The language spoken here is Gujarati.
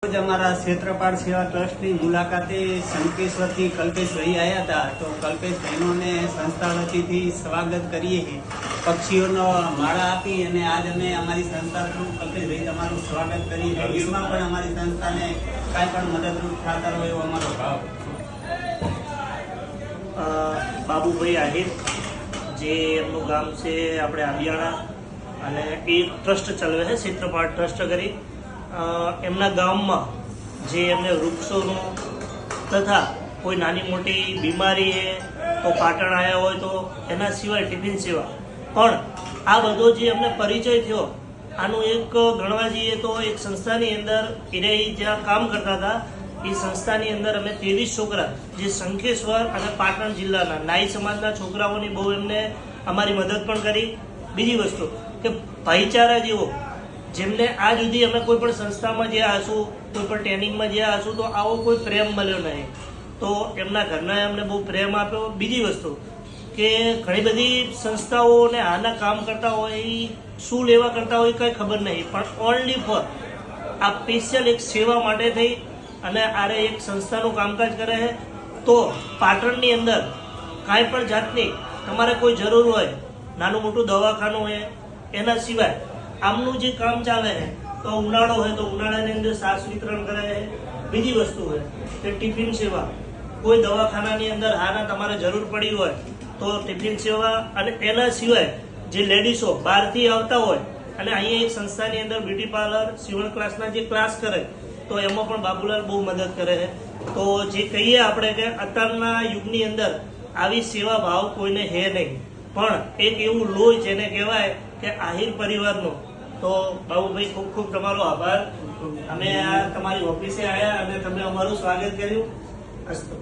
રોજ અમારા ક્ષેત્રપાળ સેવા ટ્રસ્ટની મુલાકાતે શંકેશ્વરથી કલ્પેશભાઈ આવ્યા હતા. તો કલ્પેશભાઈનોને સંસ્થા વતીથી સ્વાગત કરીએ છીએ. પક્ષીઓનો માળા આપી અને આજ અમે અમારી સંસ્થા થ્રુ કલ્પેશભાઈ તમારું સ્વાગત કરીએ. ભવિષ્યમાં પણ અમારી સંસ્થાને કાંઈ પણ મદદરૂપ થતા હોય એવો અમારો ભાવ. બાબુભાઈ આહિર, જે એમનું ગામ છે આપણે આબિયાણા, અને એ ટ્રસ્ટ ચલાવે છે ક્ષેત્રપાળ ટ્રસ્ટ કરી. એમના ગામમાં જે એમને વૃક્ષોનું તથા કોઈ નાની મોટી બીમારી છે તો પાટણ આવ્યા હોય તો એના સિવાય ટિફિન સેવા પણ આ બધો જે એમને પરિચય થયો, આનું એક ગણવા જઈએ તો એક સંસ્થાની અંદર એ જ્યાં કામ કરતા હતા એ સંસ્થાની અંદર અમે 23 છોકરા જે શંખેશ્વર અને પાટણ જિલ્લાના નાઈ સમાજના છોકરાઓની બહુ એમને અમારી મદદ પણ કરી. બીજી વસ્તુ કે ભાઈચારા જેવો જેમને આ સુધી અમે કોઈ પણ સંસ્થામાં જ્યાં હશું, કોઈ પણ ટ્રેનિંગમાં જ્યાં હશું તો આવો કોઈ પ્રેમ મળ્યો નહીં. તો એમના ઘરનાએ અમને બહુ પ્રેમ આપ્યો. બીજી વસ્તુ કે ઘણી બધી સંસ્થાઓને આના કામ કરતા હોય એ શું લેવા કરતા હોય કંઈ ખબર નહીં, પણ ઓનલી ફોર આ સ્પેશિયલ એક સેવા માટે થઈ અને આરે એક સંસ્થાનું કામકાજ કરે છે. તો પાટણની અંદર કાંઈ પણ જાતની તમારે કોઈ જરૂર હોય, નાનું મોટું દવાખાનું હોય, એના સિવાય આમનું જે કામ ચાલે છે તો ઉનાળો હોય તો ઉનાળાની અંદર સાસ વિતરણ કરે છે. બીજી વસ્તુ હોય કે ટિફિન સેવા, કોઈ દવાખાનાની અંદર હાના તમારે જરૂર પડી હોય તો ટિફિન સેવા. અને એના સિવાય જે લેડીઝો બહારથી આવતા હોય અને અહીંયા એક સંસ્થાની અંદર બ્યુટી પાર્લર, સીવણ ક્લાસના જે ક્લાસ કરે તો એમાં પણ બાબુલાલ બહુ મદદ કરે છે. તો જે કહીએ આપણે કે અત્યારના યુગની અંદર આવી સેવા ભાવ કોઈને હે નહીં, પણ એક એવું લોહી જેને કહેવાય કે આહિર પરિવારનો. તો બાબુભાઈ ખૂબ ખૂબ તમારો આભાર. અમે આ તમારી ઓફિસે આવ્યા અને તમે અમારું સ્વાગત કર્યું. અસ્તુ.